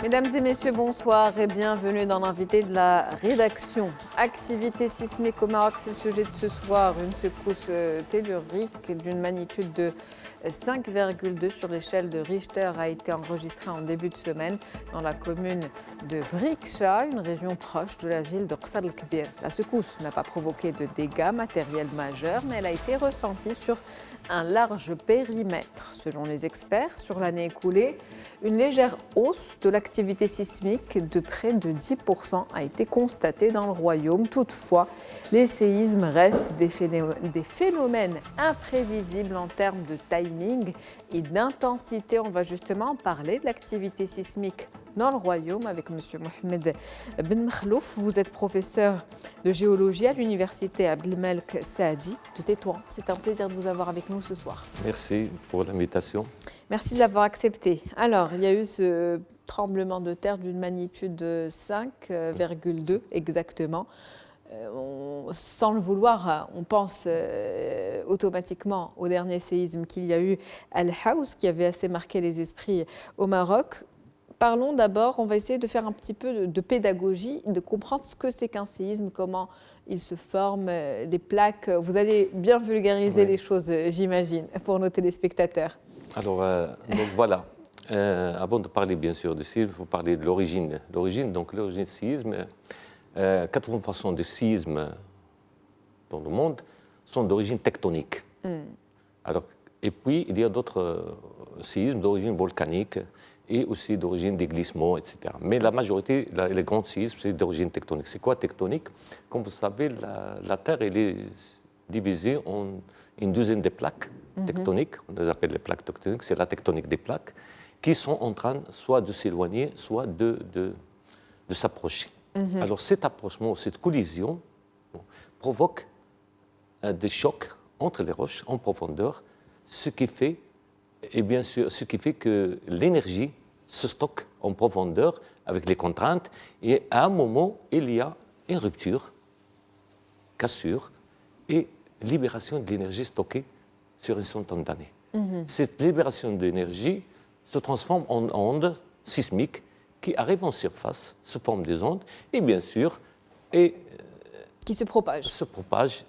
Mesdames et messieurs, bonsoir et bienvenue dans l'invité de la rédaction. Activité sismique au Maroc, c'est le sujet de ce soir. Une secousse tellurique d'une magnitude de 5,2 sur l'échelle de Richter a été enregistrée en début de semaine dans la commune de Briksha, une région proche de la ville de Qsar el-Kbir. La secousse n'a pas provoqué de dégâts matériels majeurs, mais elle a été ressentie sur un large périmètre. Selon les experts, sur l'année écoulée, une légère hausse de l'activité sismique de près de 10% a été constatée dans le royaume. Toutefois, les séismes restent des phénomènes imprévisibles en termes de timing et d'intensité. On va justement parler de l'activité sismique dans le royaume avec M. Mohamed Ben Makhlouf. Vous êtes professeur de géologie à l'université Abdelmalek Saadi de Tétouan. C'est un plaisir de vous avoir avec nous ce soir. Merci pour l'invitation. Merci de l'avoir accepté. Alors, il y a eu ce tremblement de terre d'une magnitude de 5,2 exactement. Sans le vouloir, on pense automatiquement au dernier séisme qu'il y a eu à Al-Haouz, qui avait assez marqué les esprits au Maroc. Parlons d'abord, on va essayer de faire un petit peu de pédagogie, de comprendre ce que c'est qu'un séisme, comment il se forme, les plaques. Vous allez bien vulgariser les choses, j'imagine, pour nos téléspectateurs. Alors, donc voilà. Avant de parler bien sûr du séisme, il faut parler de l'origine. L'origine du séisme, 80% des séismes dans le monde sont d'origine tectonique. Alors, et puis, il y a d'autres séismes d'origine volcanique et aussi d'origine des glissements, etc. Mais la majorité, les grands séismes, c'est d'origine tectonique. C'est quoi tectonique? Comme vous savez, la Terre elle est divisée en une douzaine de plaques tectoniques. On les appelle les plaques tectoniques, c'est la tectonique des plaques, qui sont en train soit de s'éloigner, soit de s'approcher. Alors cet approchement, cette collision provoque des chocs entre les roches en profondeur, ce qui fait que l'énergie se stocke en profondeur avec les contraintes et à un moment, il y a une rupture, cassure et libération de l'énergie stockée sur une centaine d'années. Cette libération d'énergie se transforme en ondes sismiques qui arrivent en surface, se forment des ondes et bien sûr qui se propagent.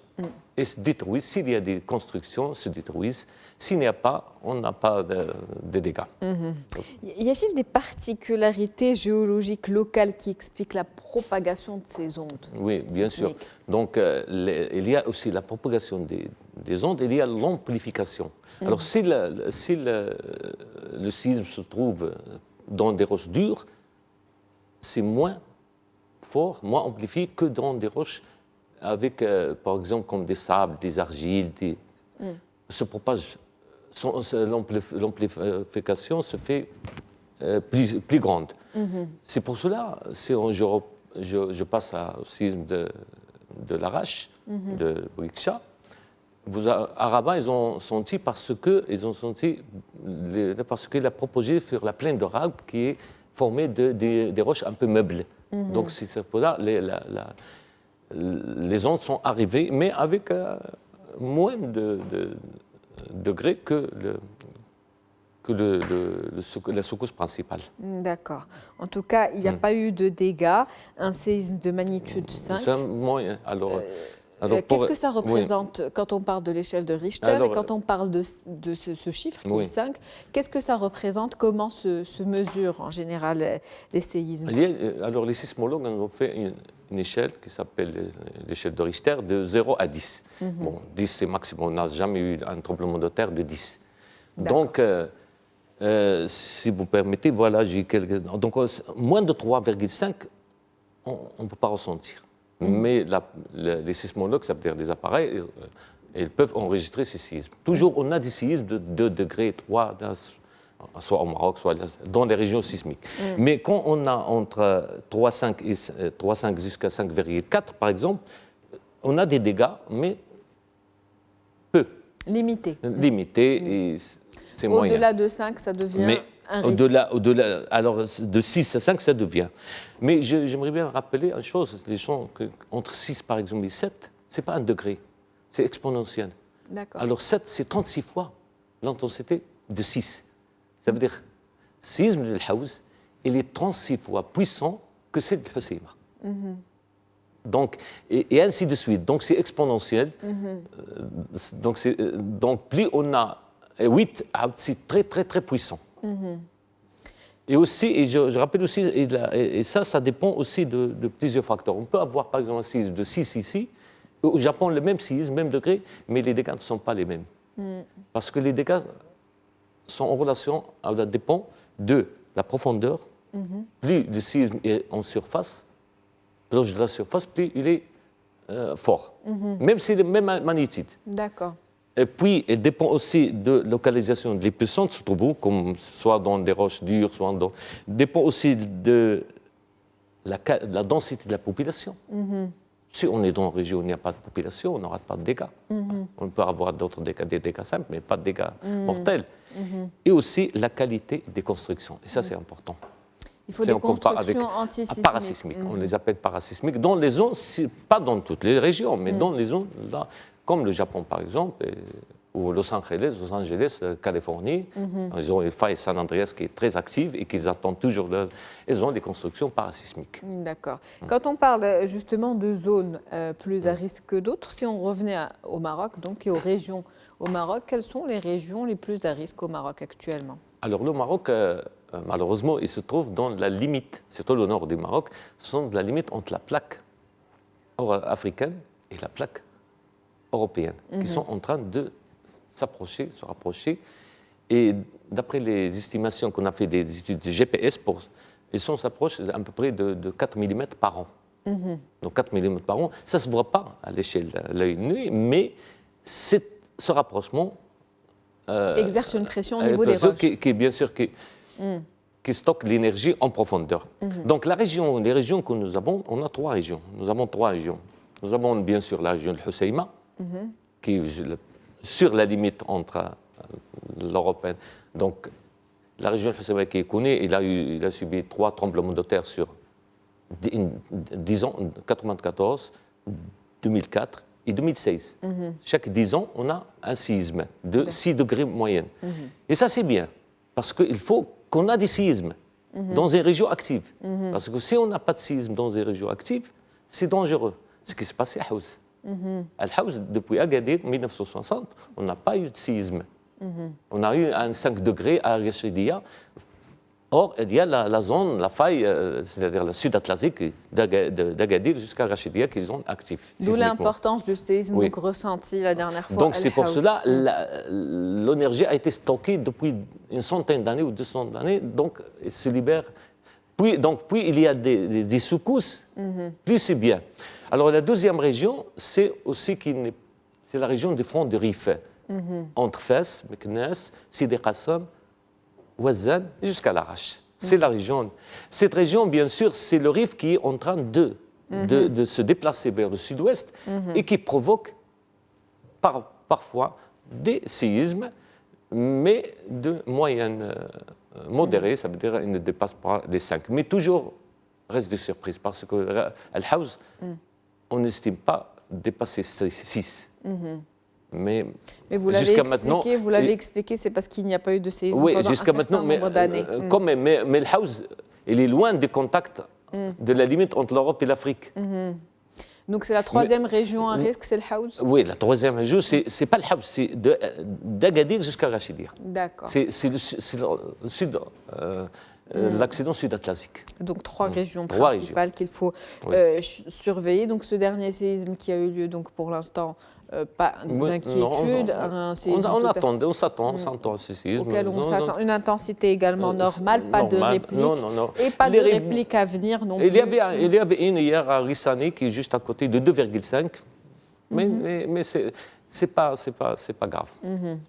Et se détruisent. S'il y a des constructions, se détruisent. S'il n'y a pas, on n'a pas de dégâts. Y a-t-il des particularités géologiques locales qui expliquent la propagation de ces ondes? Oui, bien sûr. Donc, il y a aussi la propagation des ondes, il y a l'amplification. Alors, si le séisme se trouve dans des roches dures, c'est moins fort, moins amplifié que dans des roches avec, par exemple, comme des sables, des argiles, se propage, l'amplification se fait plus grande. C'est pour cela, si je passe au séisme de l'Arrache, de Briksha, à Rabat, ils ont senti parce qu'il a propagé sur la plaine d'Arabe qui est formée des roches un peu meubles. Donc, c'est pour ça les ondes sont arrivées, mais avec moins de degrés que la secousse principale. D'accord. En tout cas, il n'y a pas eu de dégâts. Un séisme de magnitude 5. C'est moyen. Alors, qu'est-ce que ça représente quand on parle de l'échelle de Richter et quand on parle de ce chiffre qui est 5? Qu'est-ce que ça représente? Comment se mesurent en général les séismes? Alors, les sismologues ont fait une échelle qui s'appelle l'échelle de Richter de 0 à 10. Bon, 10 c'est maximum, on n'a jamais eu un tremblement de terre de 10. Donc, si vous permettez, voilà, j'ai quelques... Donc, moins de 3,5, on ne peut pas ressentir. Mais les sismologues, ça veut dire des appareils, ils peuvent enregistrer ces séismes. Toujours, on a des séismes de 2 degrés, 3, soit au Maroc, soit dans les régions sismiques. Mais quand on a entre 3,5 jusqu'à 5,4, par exemple, on a des dégâts, mais peu. Limités. Et c'est moyen. Au-delà de 5, ça devient un risque. Au-delà, alors de 6 à 5, ça devient. Mais j'aimerais bien rappeler une chose, les gens, entre 6 par exemple et 7, ce n'est pas 1 degré, c'est exponentiel. Alors 7, c'est 36 fois l'intensité de 6. Ça veut dire, séisme de Al-Haouz, il est 36 fois puissant que celle de Hoceima. Donc, et ainsi de suite. Donc, c'est exponentiel. Donc, plus on a 8, c'est très, très, très puissant. Et aussi, et je rappelle aussi, et ça dépend aussi de plusieurs facteurs. On peut avoir, par exemple, un séisme de 6 ici. Au Japon, le même séisme, même degré, mais les dégâts ne sont pas les mêmes. Parce que les dégâts sont en relation, ça dépend de la profondeur. Plus le séisme est en surface, proche de la surface, plus il est fort. Même si c'est la même magnitude. D'accord. Et puis, il dépend aussi de la localisation de l'épicentre, se trouve où, comme soit dans des roches dures, soit dans... dépend aussi de la densité de la population. Si on est dans une région où il n'y a pas de population, on n'aura pas de dégâts. On peut avoir d'autres dégâts, des dégâts simples, mais pas de dégâts mortels. Et aussi la qualité des constructions. Et ça, c'est important. Il faut des constructions antisismiques. Parasismiques, on les appelle parasismiques. Dans les zones, pas dans toutes les régions, mais dans les zones, là, comme le Japon par exemple, ou Los Angeles, Californie, ils ont une faille San Andreas qui est très active et qu'ils attendent toujours, ils ont des constructions parasismiques. D'accord. Quand on parle justement de zones plus à risque que d'autres, si on revenait au Maroc donc, et aux régions au Maroc, quelles sont les régions les plus à risque au Maroc actuellement? Alors le Maroc, malheureusement, il se trouve dans la limite, surtout le nord du Maroc, ce sont de la limite entre la plaque africaine et la plaque européenne, qui sont en train de se rapprocher. Et d'après les estimations qu'on a fait des études de GPS, ils s'approchent à peu près de 4 mm par an. Donc 4 mm par an, ça ne se voit pas à l'échelle de l'œil nu, mais ce rapprochement exerce une pression au niveau des roches. Bien sûr, qui stocke l'énergie en profondeur. Donc les régions que nous avons, on a 3 régions. Nous avons 3 régions. Nous avons bien sûr la région de Hoceima, qui est sur la limite entre l'Europe. Donc, la région de Hoceima qui est connue, il a subi 3 tremblements de terre sur 10 ans, 1994, 2004 et 2016. Chaque 10 ans, on a un séisme de 6 degrés moyenne. Et ça, c'est bien, parce qu'il faut qu'on ait des séismes dans une région active. Parce que si on n'a pas de séisme dans une région active, c'est dangereux. Ce qui s'est passé à House. À House, depuis Agadir, 1960, on n'a pas eu de séisme. On a eu un 5 degrés à Rachidia. Or, il y a la zone, la faille, c'est-à-dire le sud-atlantique d'Agadir jusqu'à Rachidia, qui sont actifs. D'où l'importance du séisme ressenti la dernière fois. Donc, c'est pour cela l'énergie a été stockée depuis une centaine d'années ou 200 d'années, donc elle se libère. Puis il y a des secousses, plus c'est bien. Alors, la deuxième région, c'est aussi c'est la région du front de Rif, entre Fès, Meknès, Sidi Qassam, Ouazzane, jusqu'à l'Arrache. C'est la région. Cette région, bien sûr, c'est le Rif qui est en train de se déplacer vers le sud-ouest et qui provoque parfois des séismes, mais de moyenne modérée, ça veut dire qu'il ne dépasse pas les 5. Mais toujours reste de surprise, parce que Al-Haouz, on n'estime pas dépasser 6. Mais vous l'avez expliqué, c'est parce qu'il n'y a pas eu de séisme pendant un certain nombre d'années. Quand même, mais Al-Haouz, il est loin du contact de la limite entre l'Europe et l'Afrique. Donc c'est la troisième région à risque, c'est le Haouz? Oui, la troisième région, c'est pas le Haouz, c'est d'Agadir jusqu'à Rachidia. D'accord. C'est le sud, l'accident sud-atlantique. Donc 3 régions principales qu'il faut surveiller. Donc ce dernier séisme qui a eu lieu, donc pour l'instant, pas d'inquiétude. On s'attend à ce séisme. Auquel on s'attend. Une intensité également normale, pas de réplique. Et pas de réplique à venir non plus. Il y avait une hier à Rissani qui est juste à côté de 2,5. Mais c'est pas grave.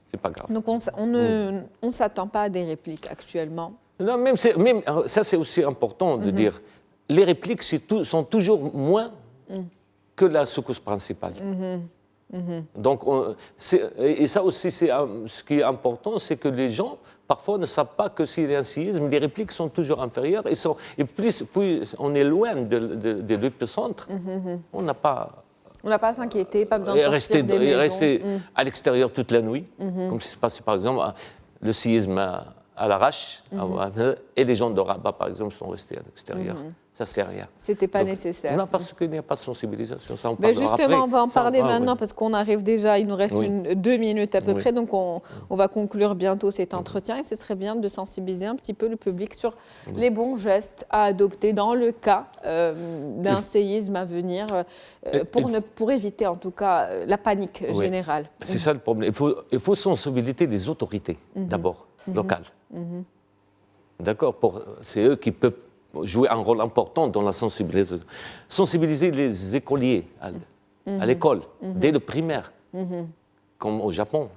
C'est pas grave. Donc on ne s'attend pas à des répliques actuellement. Non, même ça c'est aussi important de dire. Les répliques sont toujours moins que la secousse principale. Donc, et ça aussi, ce qui est important, c'est que les gens, parfois, ne savent pas que s'il y a un séisme, les répliques sont toujours inférieures. Et plus on est loin de l'épicentre, on n'a pas... On n'a pas à s'inquiéter, pas besoin de sortir des maisons. Rester à l'extérieur toute la nuit, comme ce qui se passe, par exemple, le séisme à l'arrache, et les gens de Rabat, par exemple, sont restés à l'extérieur. Ça ne sert à rien. C'était pas nécessaire. Non, parce qu'il n'y a pas de sensibilisation. Ça, on Mais parlera justement, après. on va en parler maintenant oui. parce qu'on arrive déjà, il nous reste 2 minutes à peu Oui. près, donc on va conclure bientôt cet entretien et ce serait bien de sensibiliser un petit peu le public sur les bons gestes à adopter dans le cas d'un séisme à venir pour éviter en tout cas la panique générale. C'est ça le problème. Il faut sensibiliser les autorités d'abord, locales. D'accord. C'est eux qui peuvent jouer un rôle important dans la sensibilisation. Sensibiliser les écoliers à l'école, dès le primaire, comme au Japon.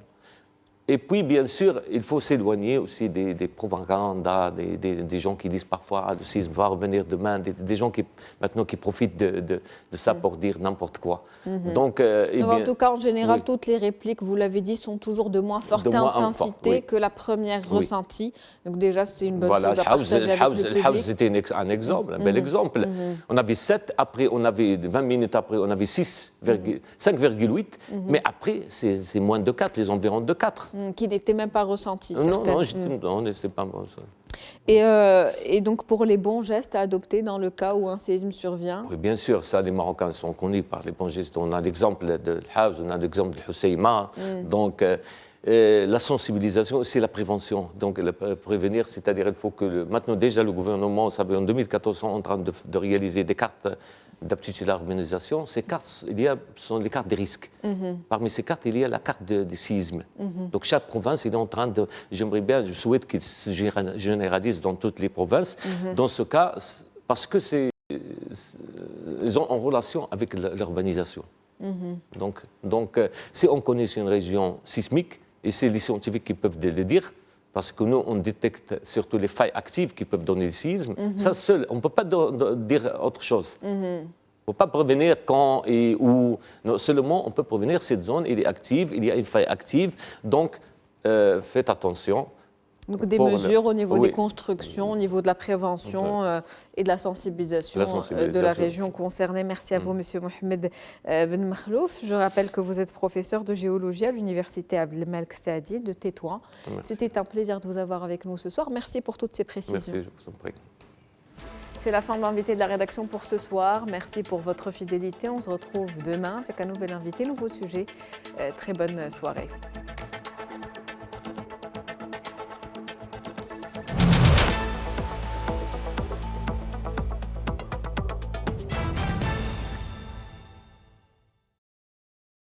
Et puis, bien sûr, il faut s'éloigner aussi des propagandes, des gens qui disent parfois le séisme va revenir demain, des gens maintenant qui profitent de ça pour dire n'importe quoi. Donc, en tout cas, en général, toutes les répliques, vous l'avez dit, sont toujours de moins forte intensité que la première ressentie. Donc déjà, c'est une bonne chose à partager avec le public. Le c'était un exemple, un bel exemple. On avait 7, après, on avait 20 minutes après, on avait 5,8, mais après, c'est moins de 4, les environs de 4. Qui n'étaient même pas ressentis. Non, c'était pas bon. Et donc, pour les bons gestes à adopter dans le cas où un séisme survient? Oui, bien sûr, ça, les Marocains sont connus par les bons gestes. On a l'exemple de Haouz, on a l'exemple de Husseima. Donc, la sensibilisation, c'est la prévention. Donc, prévenir, c'est-à-dire il faut que maintenant, déjà, le gouvernement, vous savez, en 2014, sont en train de réaliser des cartes d'aptitude à l'urbanisation. Ces cartes, sont les cartes des risques. Parmi ces cartes, il y a la carte des séismes. Donc, chaque province, il est en train de... je souhaite qu'il se généralise dans toutes les provinces. Dans ce cas, parce que ils ont en relation avec l'urbanisation. Donc, si on connaît une région sismique, et c'est les scientifiques qui peuvent le dire, parce que nous, on détecte surtout les failles actives qui peuvent donner le séisme. Ça seul, on ne peut pas dire autre chose. On ne peut pas prévenir quand et où. Non, seulement, on peut prévenir cette zone, elle est active, il y a une faille active. Donc, faites attention. Donc des mesures au niveau des constructions, au niveau de la prévention et de la sensibilisation de la région concernée. Merci à vous, Monsieur Mohamed Ben Makhlouf. Je rappelle que vous êtes professeur de géologie à l'Université Abdelmalek Saadi de Tétouan. C'était un plaisir de vous avoir avec nous ce soir. Merci pour toutes ces précisions. Merci, je vous en prie. C'est la fin de l'invité de la rédaction pour ce soir. Merci pour votre fidélité. On se retrouve demain avec un nouvel invité, nouveau sujet. Très bonne soirée.